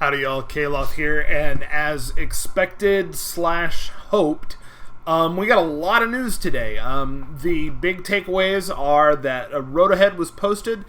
Howdy y'all, Kaloth here, and as expected slash hoped, we got a lot of news today. The big takeaways are that a Road-Ahead was posted.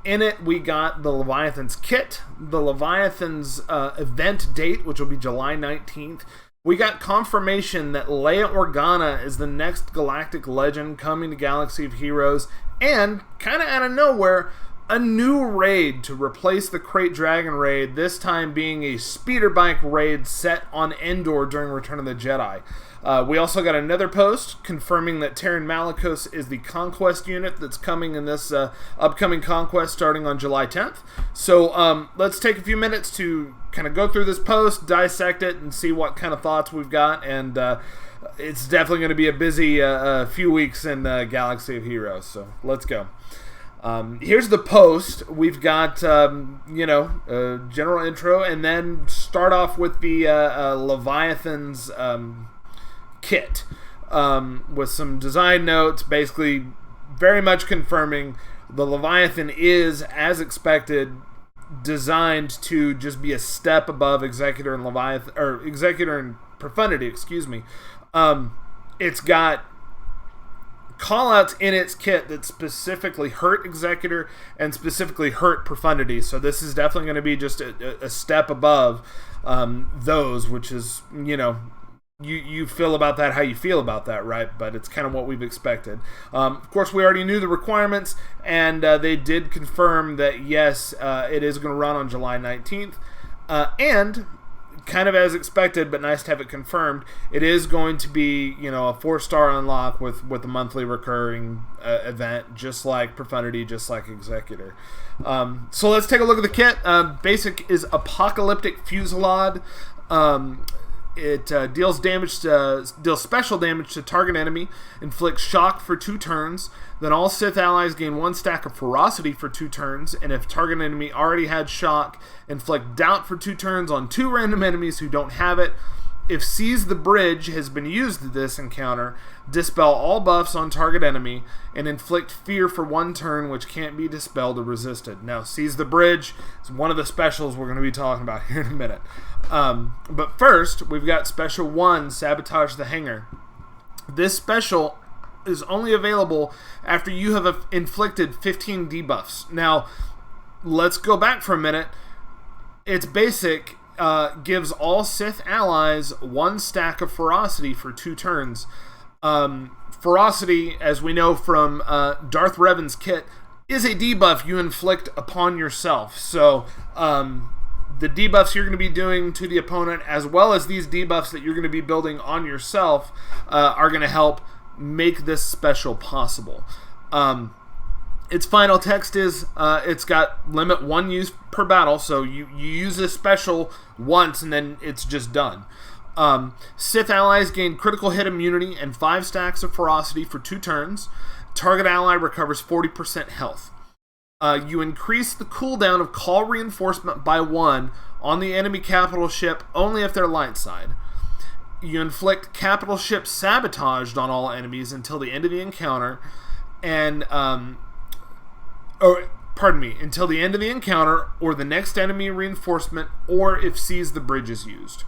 In it, we got the Leviathan's Kit, the Leviathan's event date, which will be July 19th. We got confirmation that Leia Organa is the next Galactic Legend coming to Galaxy of Heroes, and, kind of out of nowhere, a new raid to replace the Crate Dragon raid, this time being a speeder bike raid set on Endor during Return of the Jedi. We also got another post confirming that Taron Malicos is the Conquest unit that's coming in this upcoming Conquest starting on July 10th. So let's take a few minutes to kind of go through this post, dissect it, and see what kind of thoughts we've got. And it's definitely going to be a busy few weeks in Galaxy of Heroes. So let's go. Here's the post. We've got, general intro, and then start off with the Leviathan's kit with some design notes, basically very much confirming the Leviathan is, as expected, designed to just be a step above Executor and Leviathan, or Executor and Profundity, excuse me. It's got callouts in its kit that specifically hurt Executor and specifically hurt Profundity. So this is definitely going to be just a step above those, which is, you feel about that how you feel about that, right? But it's kind of what we've expected. Of course, we already knew the requirements, and they did confirm that, yes, it is going to run on July 19th. And kind of as expected, but nice to have it confirmed, it is going to be, a 4-star unlock with a monthly recurring event, just like Profundity, just like Executor. So let's take a look at the kit. Basic is Apocalyptic Fusillade. It deals special damage to target enemy, inflicts shock for 2 turns, then all Sith allies gain 1 stack of ferocity for 2 turns, and if target enemy already had shock, inflict doubt for 2 turns on 2 random enemies who don't have it. If Seize the Bridge has been used in this encounter, dispel all buffs on target enemy, and inflict fear for 1 turn which can't be dispelled or resisted. Now, Seize the Bridge is one of the specials we're going to be talking about here in a minute. But first, we've got Special 1, Sabotage the Hangar. This special is only available after you have inflicted 15 debuffs. Now, let's go back for a minute. It's basic. Gives all Sith allies 1 stack of ferocity for 2 turns. Ferocity, as we know from Darth Revan's kit, is a debuff you inflict upon yourself. So the debuffs you're going to be doing to the opponent, as well as these debuffs that you're going to be building on yourself, are going to help make this special possible. Its final text is, it's got limit 1 use per battle, so you use this special once and then it's just done. Sith allies gain critical hit immunity and 5 stacks of ferocity for 2 turns. Target ally recovers 40% health. You increase the cooldown of call reinforcement by 1 on the enemy capital ship only if they're light side. You inflict capital ship sabotaged on all enemies until the end of the encounter, and until the end of the encounter or the next enemy reinforcement, or if Seize the Bridge is used.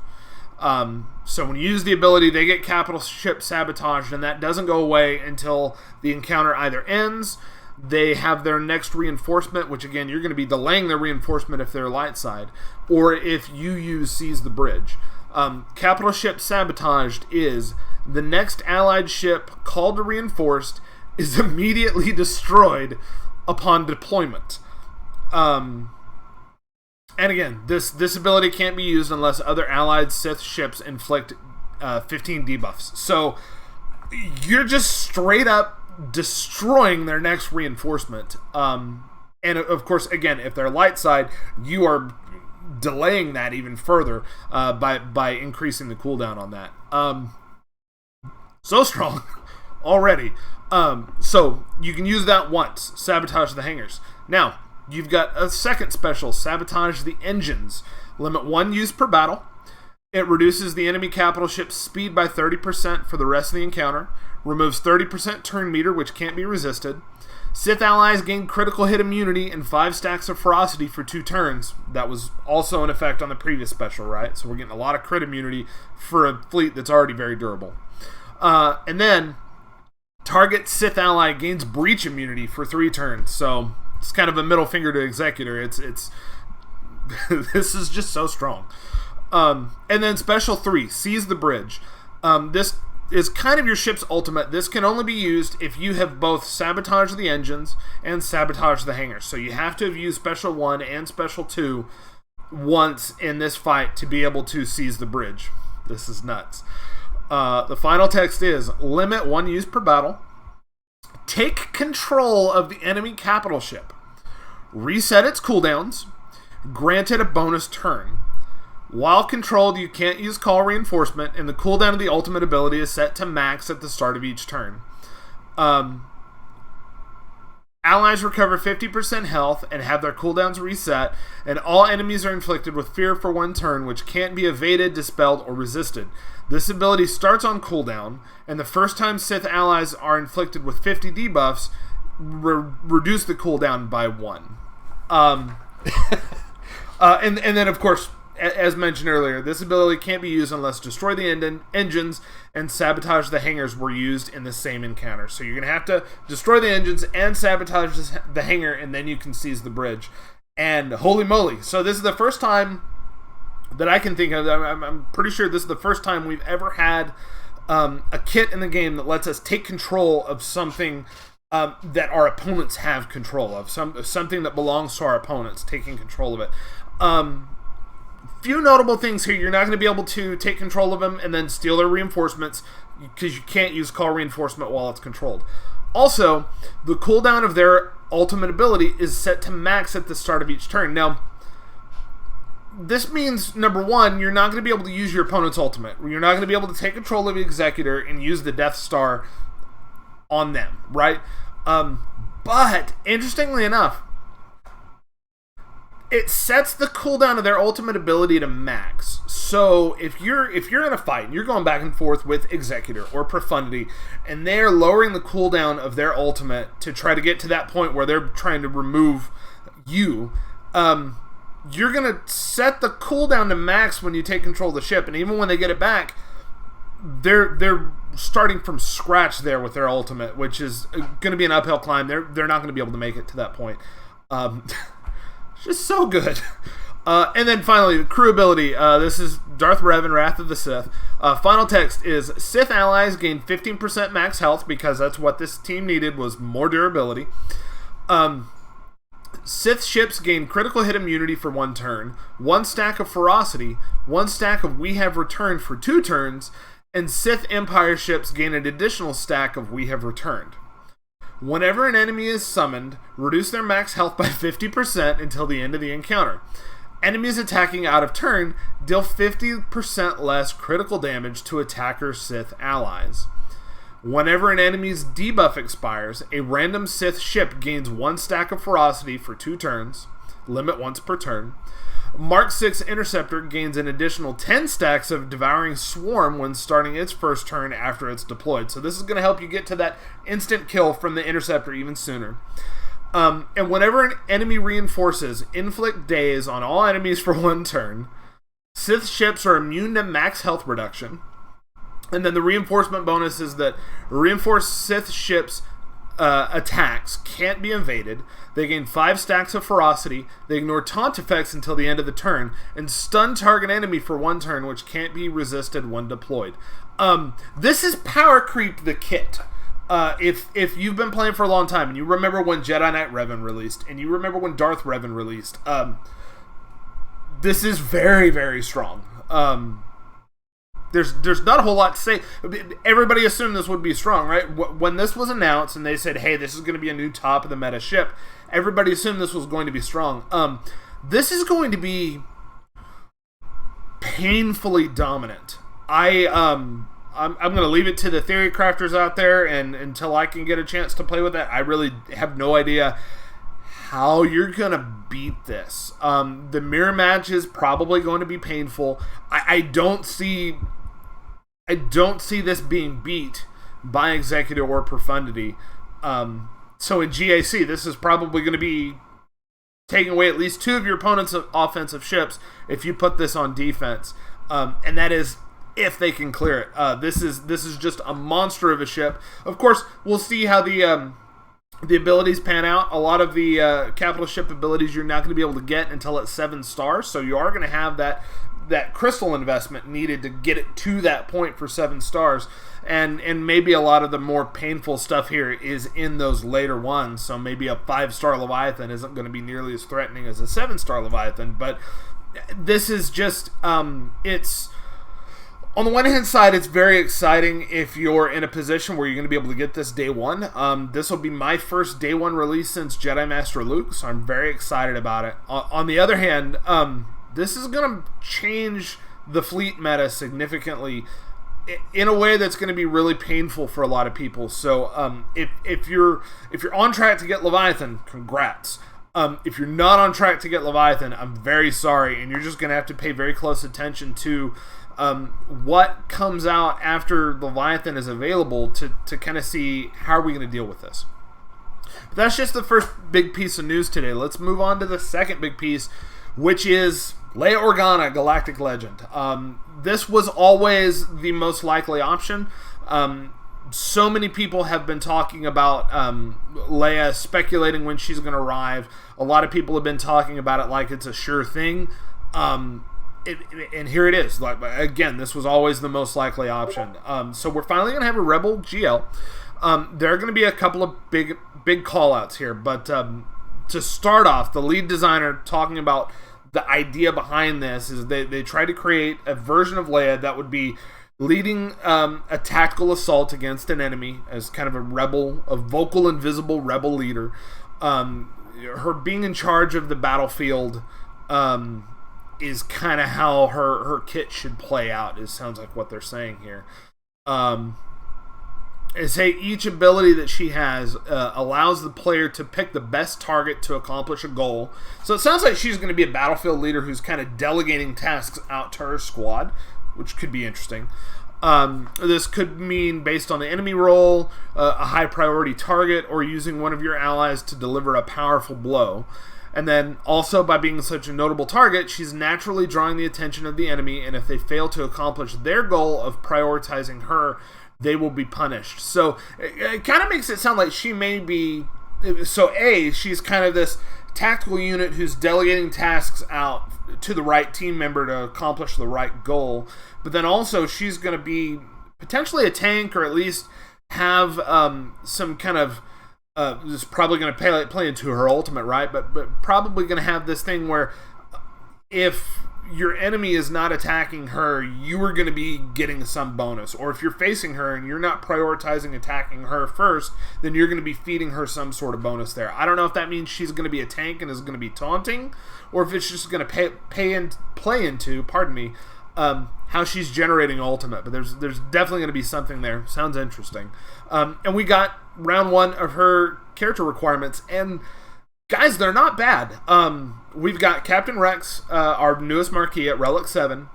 So when you use the ability, they get capital ship sabotaged, and that doesn't go away until the encounter either ends, they have their next reinforcement, which again, you're going to be delaying their reinforcement if they're light side, or if you use Seize the Bridge. Capital ship sabotaged is the next allied ship called to reinforced is immediately destroyed upon deployment. And again, this ability can't be used unless other allied Sith ships inflict 15 debuffs. So you're just straight up destroying their next reinforcement. And of course, again, if they're light side, you are delaying that even further by increasing the cooldown on that. So strong already. So you can use that once, Sabotage the Hangars. Now, you've got a second special, Sabotage the Engines. Limit 1 use per battle. It reduces the enemy capital ship's speed by 30% for the rest of the encounter. Removes 30% turn meter, which can't be resisted. Sith allies gain critical hit immunity and 5 stacks of ferocity for 2 turns. That was also in effect on the previous special, right? So we're getting a lot of crit immunity for a fleet that's already very durable. And then target Sith ally gains breach immunity for 3 turns. So it's kind of a middle finger to Executor. It's this is just so strong. And then special 3, seize the bridge. This is kind of your ship's ultimate. This can only be used if you have both sabotaged the engines and sabotaged the hangars. So you have to have used special 1 and special 2 once in this fight to be able to seize the bridge. This is nuts. The final text is, limit 1 use per battle. Take control of the enemy capital ship. Reset its cooldowns. Grant it a bonus turn. While controlled, you can't use call reinforcement, and the cooldown of the ultimate ability is set to max at the start of each turn. Allies recover 50% health and have their cooldowns reset, and all enemies are inflicted with fear for 1 turn, which can't be evaded, dispelled, or resisted. This ability starts on cooldown, and the first time Sith allies are inflicted with 50 debuffs, reduce the cooldown by 1. And then, of course, as mentioned earlier, this ability can't be used unless destroy the engines and sabotage the hangars were used in the same encounter. So you're going to have to destroy the engines and sabotage the hangar, and then you can seize the bridge. And holy moly. So this is the first time that I can think of. I'm pretty sure this is the first time we've ever had a kit in the game that lets us take control of something that our opponents have control of. Something that belongs to our opponents, taking control of it. Few notable things here. You're not going to be able to take control of them and then steal their reinforcements because you can't use call reinforcement while it's controlled. Also, the cooldown of their ultimate ability is set to max at the start of each turn. Now, this means, number 1, you're not going to be able to use your opponent's ultimate. You're not going to be able to take control of the Executor and use the Death Star on them, right? But, interestingly enough, it sets the cooldown of their ultimate ability to max. So if you're in a fight and you're going back and forth with Executor or Profundity, and they're lowering the cooldown of their ultimate to try to get to that point where they're trying to remove you, you're gonna set the cooldown to max when you take control of the ship, and even when they get it back, they're starting from scratch there with their ultimate, which is gonna be an uphill climb. They're not gonna be able to make it to that point. Just so good. And then finally, the crew ability. This is Darth Revan, Wrath of the Sith. Final text is, Sith allies gain 15% max health, because that's what this team needed, was more durability. Sith ships gain critical hit immunity for 1 turn, 1 stack of ferocity, 1 stack of We Have Returned for 2 turns, and Sith Empire ships gain an additional stack of We Have Returned. Whenever an enemy is summoned, reduce their max health by 50% until the end of the encounter. Enemies attacking out of turn deal 50% less critical damage to attacker Sith allies. Whenever an enemy's debuff expires, a random Sith ship gains 1 stack of ferocity for 2 turns, limit once per turn. Mark 6 Interceptor gains an additional 10 stacks of Devouring Swarm when starting its first turn after it's deployed. So this is going to help you get to that instant kill from the Interceptor even sooner. And whenever an enemy reinforces, inflict daze on all enemies for 1 turn. Sith ships are immune to max health reduction. And then the reinforcement bonus is that reinforced Sith ships attacks can't be evaded. They gain 5 stacks of ferocity. They ignore taunt effects until the end of the turn, and stun target enemy for 1 turn, which can't be resisted when deployed. This is Power Creep the Kit. If you've been playing for a long time and you remember when Jedi Knight Revan released, and you remember when Darth Revan released, this is very, very strong. There's not a whole lot to say. Everybody assumed this would be strong, right? When this was announced and they said, hey, this is going to be a new top of the meta ship, everybody assumed this was going to be strong. This is going to be painfully dominant. I'm going to leave it to the theory crafters out there, and until I can get a chance to play with that, I really have no idea how you're going to beat this. The mirror match is probably going to be painful. I don't see this being beat by Executor or Profundity. So in GAC, this is probably going to be taking away at least 2 of your opponent's offensive ships if you put this on defense. And that is if they can clear it. This is just a monster of a ship. Of course, we'll see how the abilities pan out. A lot of the capital ship abilities you're not going to be able to get until it's 7 stars, so you are going to have that crystal investment needed to get it to that point for 7 stars. And maybe a lot of the more painful stuff here is in those later ones, so maybe a 5-star Leviathan isn't going to be nearly as threatening as a 7-star Leviathan, but this is just, it's, on the one hand side, it's very exciting if you're in a position where you're going to be able to get this day one. This will be my first day one release since Jedi Master Luke, so I'm very excited about it. On the other hand, this is going to change the fleet meta significantly in a way that's going to be really painful for a lot of people. So if you're on track to get Leviathan, congrats. If you're not on track to get Leviathan, I'm very sorry, and you're just going to have to pay very close attention to what comes out after Leviathan is available to kind of see how are we going to deal with this. But that's just the first big piece of news today. Let's move on to the second big piece, which is Leia Organa, Galactic Legend. This was always the most likely option. So many people have been talking about Leia, speculating when she's going to arrive. A lot of people have been talking about it like it's a sure thing. And here it is. Like, again, this was always the most likely option. So we're finally going to have a Rebel GL. There are going to be a couple of big call-outs here. But to start off, the lead designer talking about the idea behind this is they try to create a version of Leia that would be leading a tactical assault against an enemy as kind of a vocal and visible rebel leader. Her being in charge of the battlefield is kind of how her kit should play out. It sounds like what they're saying here. Say each ability that she has allows the player to pick the best target to accomplish a goal. So it sounds like she's going to be a battlefield leader who's kind of delegating tasks out to her squad, which could be interesting. This could mean based on the enemy role, a high priority target, or using one of your allies to deliver a powerful blow. And then also by being such a notable target, she's naturally drawing the attention of the enemy, and if they fail to accomplish their goal of prioritizing her, they will be punished. So it kind of makes it sound like she may be... So she's kind of this tactical unit who's delegating tasks out to the right team member to accomplish the right goal. But then also she's going to be potentially a tank, or at least have some kind of... this is probably going to play into her ultimate, right? But probably going to have this thing where if your enemy is not attacking her, you are going to be getting some bonus. Or if you're facing her and you're not prioritizing attacking her first, then you're going to be feeding her some sort of bonus there. I don't know if that means she's going to be a tank and is going to be taunting, or if it's just going to play into, how she's generating ultimate. But there's definitely going to be something there. Sounds interesting. And we got round 1 of her character requirements, and guys, they're not bad. We've got Captain Rex, our newest Marquis at Relic 7.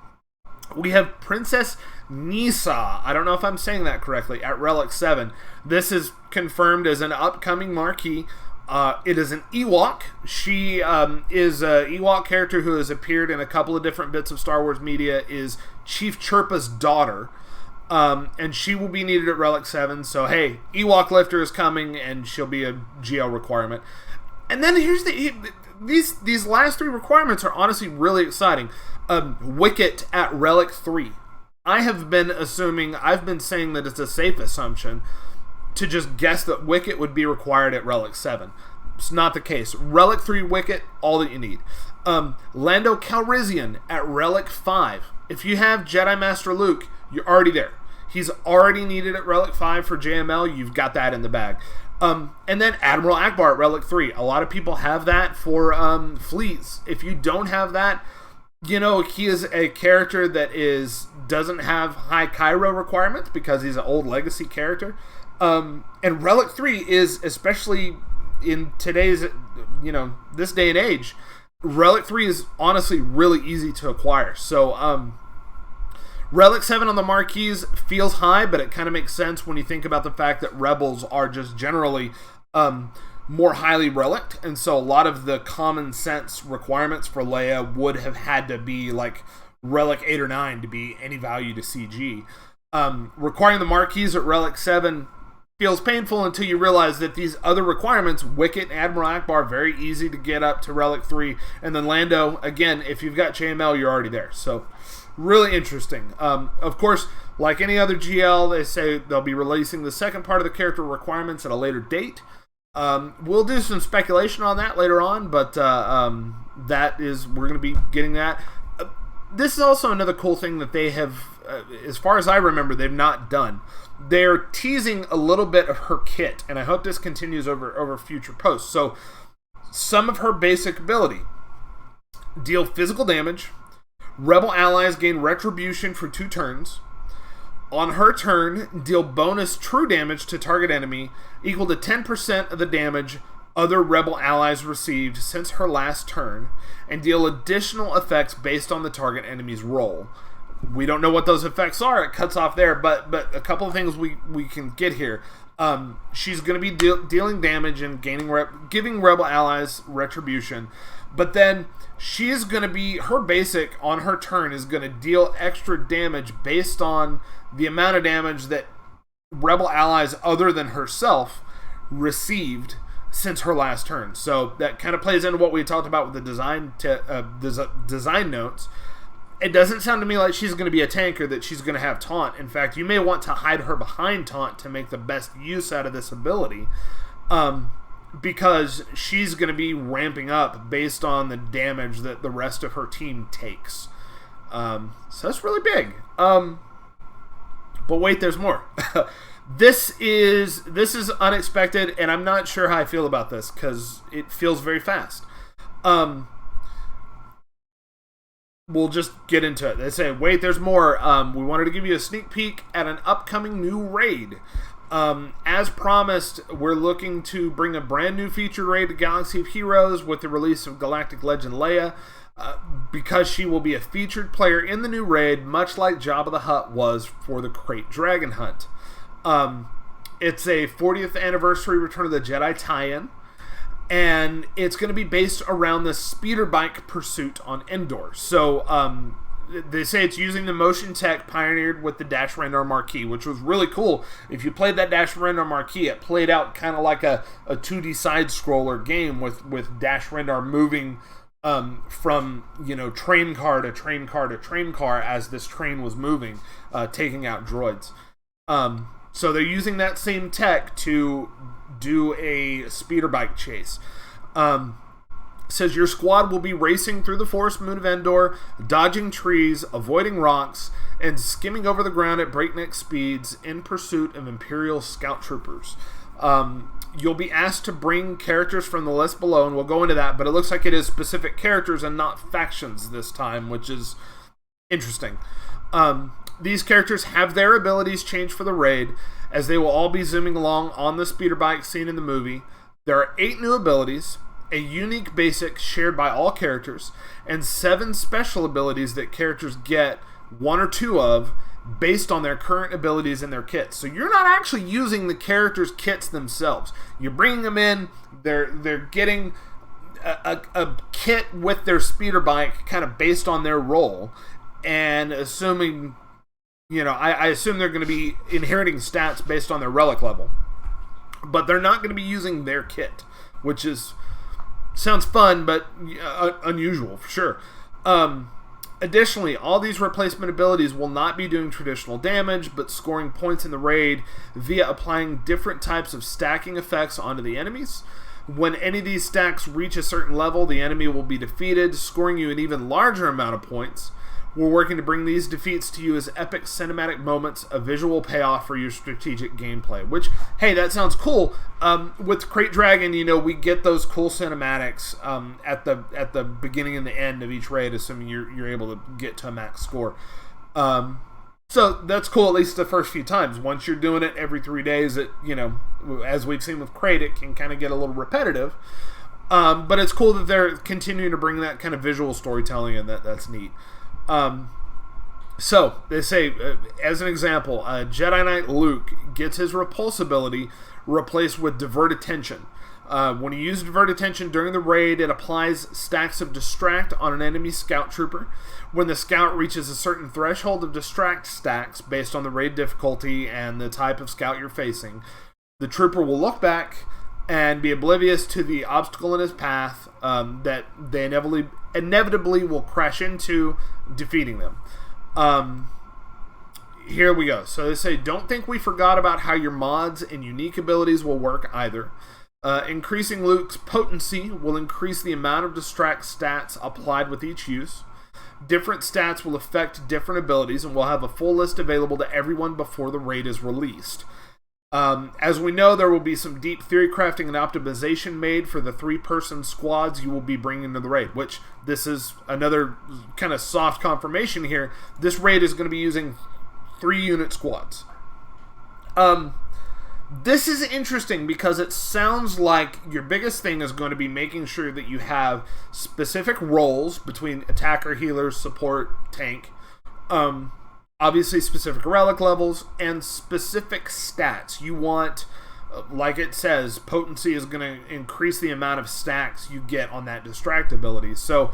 We have Princess Nisa, I don't know if I'm saying that correctly, at Relic 7. This is confirmed as an upcoming Marquis. It is an Ewok. She is an Ewok character who has appeared in a couple of different bits of Star Wars media, is Chief Chirpa's daughter. And she will be needed at Relic 7. So, hey, Ewok Lifter is coming, and she'll be a GL requirement. And then here's these last 3 requirements are honestly really exciting. Wicket at Relic 3. I've been saying that it's a safe assumption to just guess that Wicket would be required at Relic 7. It's not the case. Relic 3 Wicket, all that you need. Lando Calrissian at Relic 5. If you have Jedi Master Luke, you're already there. He's already needed at Relic 5 for JML. You've got that in the bag. And then Admiral Akbar at Relic 3. A lot of people have that for fleets. If you don't have that, you know, he is a character that doesn't have high Cairo requirements because he's an old legacy character. And Relic 3 is, especially in today's, this day and age, Relic 3 is honestly really easy to acquire. So, Relic 7 on the Marquis feels high, but it kind of makes sense when you think about the fact that Rebels are just generally more highly relict, and so a lot of the common sense requirements for Leia would have had to be like relic 8 or 9 to be any value to CG. Requiring the marquees at relic 7 feels painful until you realize that these other requirements, Wicket and Admiral Akbar, very easy to get up to relic 3, and then Lando, again, if you've got JML, you're already there. So really interesting. Of course, like any other GL, they say they'll be releasing the second part of the character requirements at a later date. We'll do some speculation on that later on, but that is, we're going to be getting that. This is also another cool thing that they have, as far as I remember, they've not done. They're teasing a little bit of her kit, and I hope this continues over future posts. So, some of her basic ability: deal physical damage, rebel allies gain retribution for 2 turns. On her turn, deal bonus true damage to target enemy equal to 10% of the damage other rebel allies received since her last turn, and deal additional effects based on the target enemy's roll. We don't know what those effects are. It cuts off there, but a couple of things we can get here. She's going to be dealing damage and giving rebel allies retribution, but then she is going to be, her basic on her turn is going to deal extra damage based on the amount of damage that rebel allies other than herself received since her last turn. So that kind of plays into what we talked about with the design notes. It doesn't sound to me like she's going to be a tanker, that she's going to have taunt. In fact, you may want to hide her behind taunt to make the best use out of this ability, because she's going to be ramping up based on the damage that the rest of her team takes. So that's really big. But wait, there's more. This is unexpected, and I'm not sure how I feel about this because it feels very fast. We'll just get into it. They say, wait, there's more. We wanted to give you a sneak peek at an upcoming new raid. As promised, we're looking to bring a brand new featured raid to Galaxy of Heroes with the release of Galactic Legend Leia, because she will be a featured player in the new raid, much like Jabba the Hutt was for the Crate Dragon Hunt. It's a 40th anniversary Return of the Jedi tie-in, and it's going to be based around the speeder bike pursuit on Endor. So they say it's using the motion tech pioneered with the Dash Rendar Marquee, which was really cool. If you played that Dash Rendar Marquee, it played out kind of like a 2D side-scroller game with Dash Rendar moving from, train car to train car to train car as this train was moving, taking out droids. So they're using that same tech to do a speeder bike chase. Says your squad will be racing through the forest moon of Endor, dodging trees, avoiding rocks, and skimming over the ground at breakneck speeds in pursuit of Imperial scout troopers. You'll be asked to bring characters from the list below, and we'll go into that, but it looks like it is specific characters and not factions this time, which is interesting. These characters have their abilities changed for the raid, as they will all be zooming along on the speeder bike seen in the movie. There are 8 new abilities, a unique basic shared by all characters, and 7 special abilities that characters get 1 or 2 of based on their current abilities in their kits. So you're not actually using the characters' kits themselves. You're bringing them in, they're getting a kit with their speeder bike kind of based on their role, and assuming, I assume they're going to be inheriting stats based on their relic level. But they're not going to be using their kit, which sounds fun, but unusual for sure. Additionally, all these replacement abilities will not be doing traditional damage, but scoring points in the raid via applying different types of stacking effects onto the enemies. When any of these stacks reach a certain level, the enemy will be defeated, scoring you an even larger amount of points. We're working to bring these defeats to you as epic cinematic moments, a visual payoff for your strategic gameplay. Which, hey, that sounds cool. With Crate Dragon, we get those cool cinematics at the beginning and the end of each raid, assuming you're able to get to a max score. So that's cool, at least the first few times. Once you're doing it every 3 days, as we've seen with Crate, it can kind of get a little repetitive. But it's cool that they're continuing to bring that kind of visual storytelling in. That's neat. So, they say, as an example, Jedi Knight Luke gets his repulse ability replaced with Divert Attention. When you use Divert Attention during the raid, it applies stacks of Distract on an enemy scout trooper. When the scout reaches a certain threshold of Distract stacks, based on the raid difficulty and the type of scout you're facing, the trooper will look back and be oblivious to the obstacle in his path that they inevitably will crash into, defeating them. Here we go. So they say, don't think we forgot about how your mods and unique abilities will work either. Increasing Luke's potency will increase the amount of distract stats applied with each use. Different stats will affect different abilities, and we'll have a full list available to everyone before the raid is released. As we know, there will be some deep theory crafting and optimization made for the 3-person squads you will be bringing to the raid, which this is another kind of soft confirmation here. This raid is going to be using 3-unit squads. This is interesting because it sounds like your biggest thing is going to be making sure that you have specific roles between attacker, healer, support, tank. Obviously specific relic levels and specific stats. You want, like it says, potency is going to increase the amount of stacks you get on that distract ability. So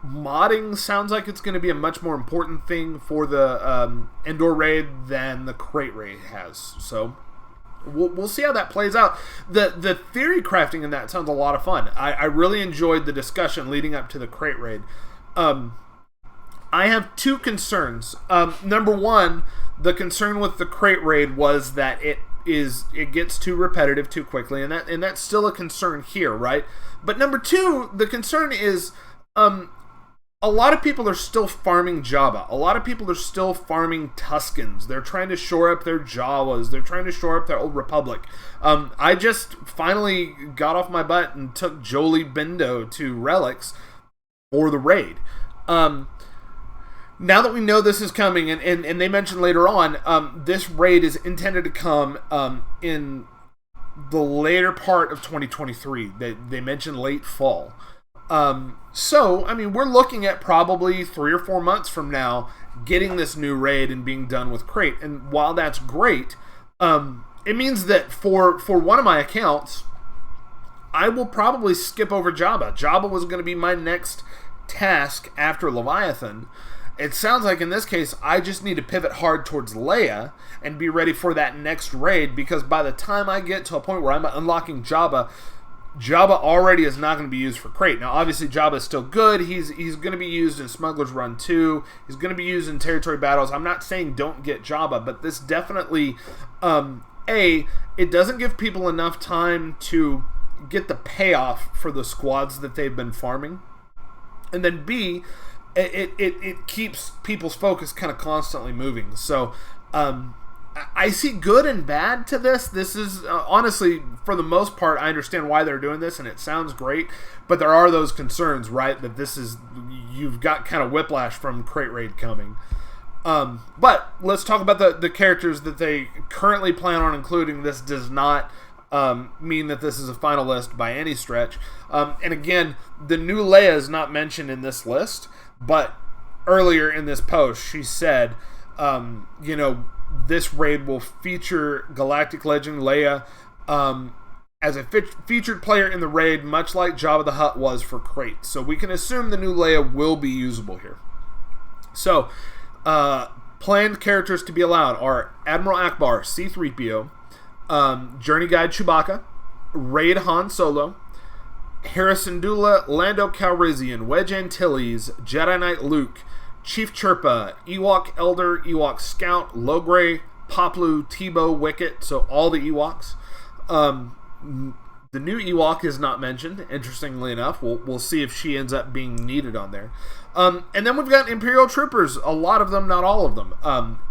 modding sounds like it's going to be a much more important thing for the Endor raid than the crate raid has. So we'll see how that plays out. The theory crafting in that sounds a lot of fun. I really enjoyed the discussion leading up to the crate raid. I have 2 concerns. Number 1, the concern with the crate raid was that it gets too repetitive too quickly, and that's still a concern here, right? But number 2, the concern is a lot of people are still farming Jabba. A lot of people are still farming Tuskens. They're trying to shore up their Jawas. They're trying to shore up their Old Republic. I just finally got off my butt and took Jolie Bendo to Relics for the raid. Now that we know this is coming, and they mentioned later on, this raid is intended to come in the later part of 2023. They mentioned late fall. So, I mean, we're looking at probably 3 or 4 months from now getting this new raid and being done with crate. And while that's great, it means that for one of my accounts, I will probably skip over Jabba. Jabba was going to be my next task after Leviathan. It sounds like in this case, I just need to pivot hard towards Leia and be ready for that next raid, because by the time I get to a point where I'm unlocking Jabba already is not going to be used for crate. Now, obviously, Jabba is still good. He's going to be used in Smuggler's Run 2. He's going to be used in territory battles. I'm not saying don't get Jabba, but this definitely, it doesn't give people enough time to get the payoff for the squads that they've been farming. And then B, it keeps people's focus kind of constantly moving. So, I see good and bad to this. This is, honestly, for the most part, I understand why they're doing this, and it sounds great, but there are those concerns, right, that this is, you've got kind of whiplash from Crate Raid coming. But let's talk about the characters that they currently plan on including. This does not mean that this is a final list by any stretch. And again, the new Leia is not mentioned in this list, but earlier in this post, she said, this raid will feature Galactic Legend Leia as a featured player in the raid, much like Jabba the Hutt was for Crate. So we can assume the new Leia will be usable here. So, planned characters to be allowed are Admiral Akbar, C-3PO, Journey Guide Chewbacca, Raid Han Solo, Harrison Dula, Lando Calrissian, Wedge Antilles, Jedi Knight Luke, Chief Chirpa, Ewok Elder, Ewok Scout, Logray, Poplu, Tebow, Wicket, so all the Ewoks. The new Ewok is not mentioned, interestingly enough. We'll see if she ends up being needed on there. And then we've got Imperial Troopers, a lot of them, not all of them.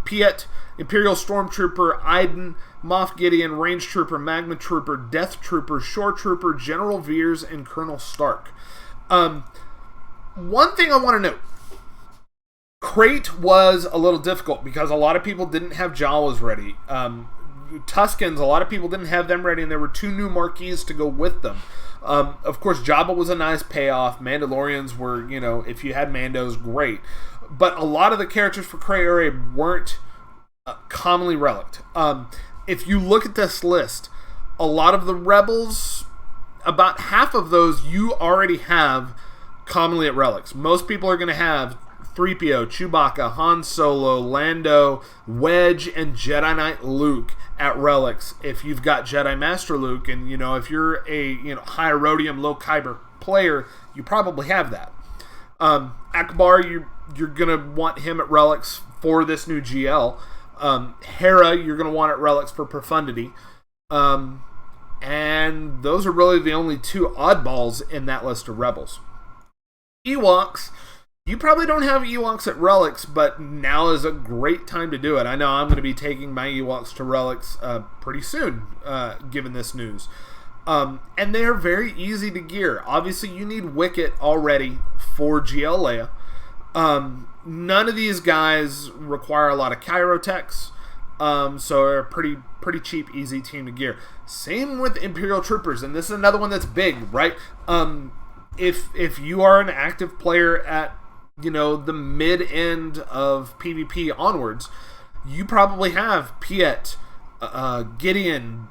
Piet, Imperial Stormtrooper, Iden, Moff Gideon, Range Trooper, Magma Trooper, Death Trooper, Shore Trooper, General Veers, and Colonel Stark. One thing I want to note. Crate was a little difficult because a lot of people didn't have Jawas ready. Tuskens, a lot of people didn't have them ready, and there were 2 new marquees to go with them. Of course, Jabba was a nice payoff. Mandalorians were, if you had Mandos, great. but a lot of the characters for Crate Raid weren't commonly relicked. If you look at this list, a lot of the Rebels, about half of those you already have commonly at relics. Most people are going to have 3PO, Chewbacca, Han Solo, Lando, Wedge, and Jedi Knight Luke at relics. If you've got Jedi Master Luke, and if you're a high rhodium, low kyber player, you probably have that. Akbar, you're gonna want him at relics for this new GL. Hera, you're gonna want at relics for Profundity. And those are really the only two oddballs in that list of Rebels. Ewoks, you probably don't have Ewoks at relics, but now is a great time to do it. I know I'm going to be taking my Ewoks to relics pretty soon, given this news. And they are very easy to gear. Obviously, you need Wicket already for GL Leia. None of these guys require a lot of Chirotechs, so they're a pretty cheap, easy team to gear. Same with Imperial Troopers, and this is another one that's big, right? If you are an active player at the mid-end of PvP onwards, you probably have Piet, Gideon,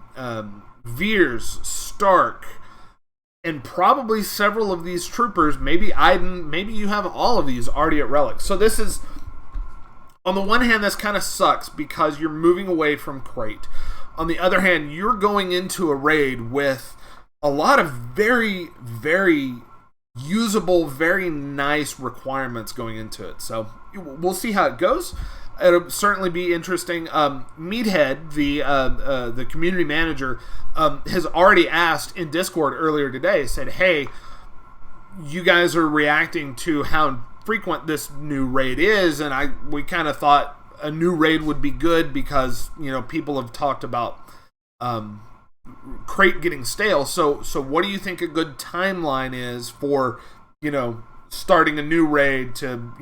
Veers, Stark, and probably several of these troopers, maybe Iden, maybe you have all of these already at relics. So this is, on the one hand, this kind of sucks because you're moving away from Crate. On the other hand, you're going into a raid with a lot of very, very usable, very nice requirements going into it. So we'll see how it goes. It'll certainly be interesting. Meathead, the community manager, has already asked in Discord earlier today, said, hey, you guys are reacting to how frequent this new raid is, and we kind of thought a new raid would be good because people have talked about Crate getting stale. So what do you think a good timeline is for starting a new raid to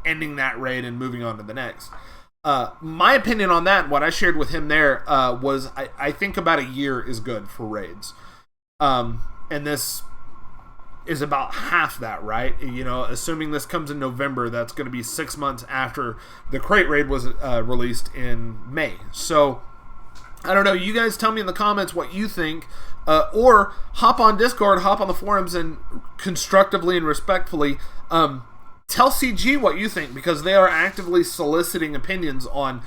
ending that raid and moving on to the next? My opinion on that, what I shared with him there, was I think about a year is good for raids, and this is about half that, right? Assuming this comes in November, that's going to be 6 months after the Crate raid was released in May. So I don't know. You guys tell me in the comments what you think, or hop on Discord, hop on the forums, and constructively and respectfully tell CG what you think, because they are actively soliciting opinions on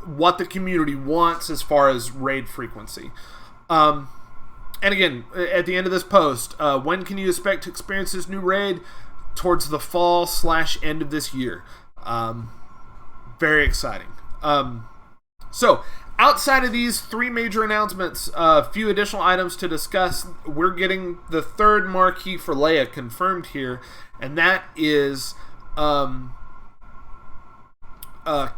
what the community wants as far as raid frequency. And again, at the end of this post, when can you expect to experience this new raid? Towards the fall/end of this year. Very exciting. So, outside of these three major announcements, a few additional items to discuss. We're getting the third marquee for Leia confirmed here, and that is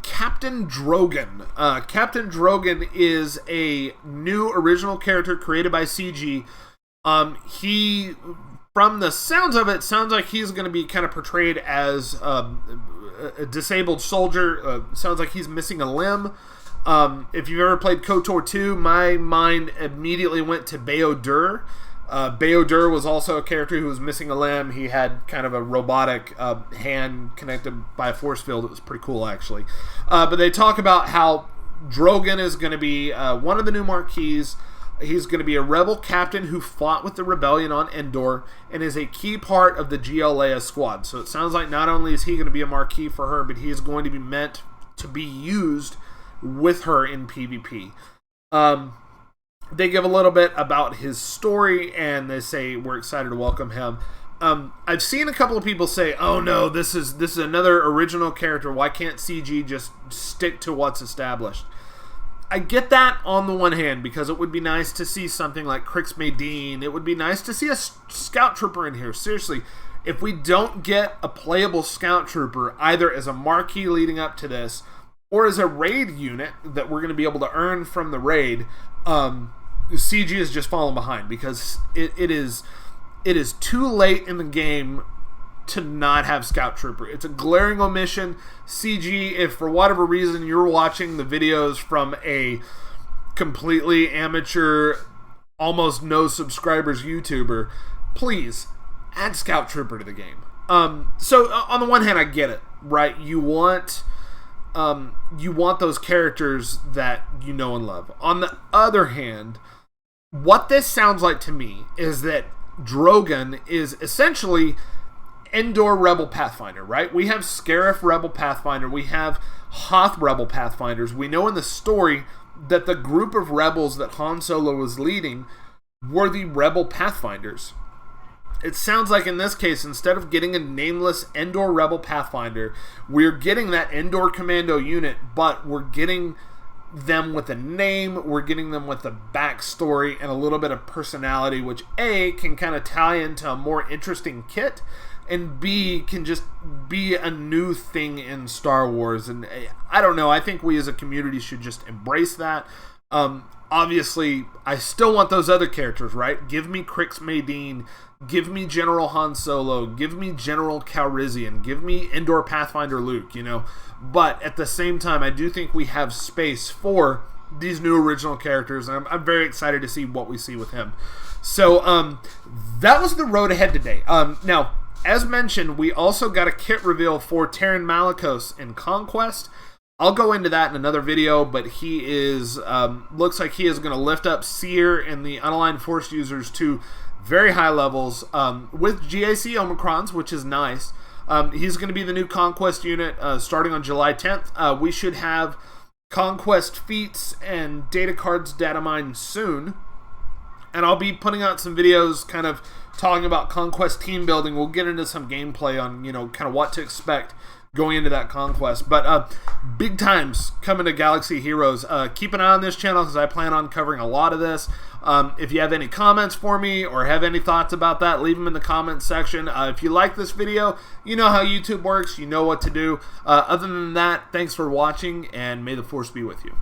Captain Drogon. Captain Drogon is a new original character created by CG. He, from the sounds of it, sounds like he's going to be kind of portrayed as a disabled soldier. Sounds like he's missing a limb. If you've ever played KOTOR 2, my mind immediately went to Bayo-Dur. Bayo-Dur was also a character who was missing a limb. He had kind of a robotic hand connected by a force field. It was pretty cool, actually. But they talk about how Drogon is going to be one of the new marquees. He's going to be a rebel captain who fought with the rebellion on Endor and is a key part of the GL Leia squad. So it sounds like not only is he going to be a marquee for her, but he is going to be meant to be used with her in PvP. They give a little bit about his story, and they say we're excited to welcome him. I've seen a couple of people say, "Oh no, this is another original character. Why can't CG just stick to what's established?" I get that on the one hand, because it would be nice to see something like Crix Maydeen. It would be nice to see a scout trooper in here. Seriously, if we don't get a playable scout trooper, either as a marquee leading up to this, or as a raid unit that we're going to be able to earn from the raid, CG is just falling behind, because it is too late in the game to not have Scout Trooper. It's a glaring omission. CG, if for whatever reason you're watching the videos from a completely amateur, almost no subscribers YouTuber, please add Scout Trooper to the game. So on the one hand, I get it, right? You want those characters that you know and love. On the other hand, what this sounds like to me is that Drogon is essentially Endor Rebel Pathfinder, right? We have Scarif Rebel Pathfinder. We have Hoth Rebel Pathfinders. We know in the story that the group of rebels that Han Solo was leading were the Rebel Pathfinders. It sounds like in this case, instead of getting a nameless Endor Rebel Pathfinder, we're getting that Endor Commando unit, but we're getting them with a name, we're getting them with a backstory and a little bit of personality, which A, can kind of tie into a more interesting kit, and B, can just be a new thing in Star Wars. And I don't know, I think we as a community should just embrace that. Obviously, I still want those other characters, right? Give me Crix Maydeen, give me General Han Solo, give me General Calrissian, give me Endor Pathfinder Luke, you know. But at the same time, I do think we have space for these new original characters, and I'm very excited to see what we see with him. So that was the road ahead today. Now, as mentioned, we also got a kit reveal for Taron Malicos in Conquest. I'll go into that in another video, but he is looks like he is going to lift up Seer and the unaligned Force users to very high levels with GAC Omicrons, which is nice. He's going to be the new Conquest unit starting on July 10th. We should have Conquest feats and data cards data mined soon. And I'll be putting out some videos kind of talking about Conquest team building. We'll get into some gameplay on, you know, kind of what to expect going into that Conquest. But big times coming to Galaxy Heroes. Keep an eye on this channel because I plan on covering a lot of this. If you have any comments for me or have any thoughts about that, leave them in the comments section. If you like this video, you know how YouTube works. You know what to do. Other than that, thanks for watching, and may the Force be with you.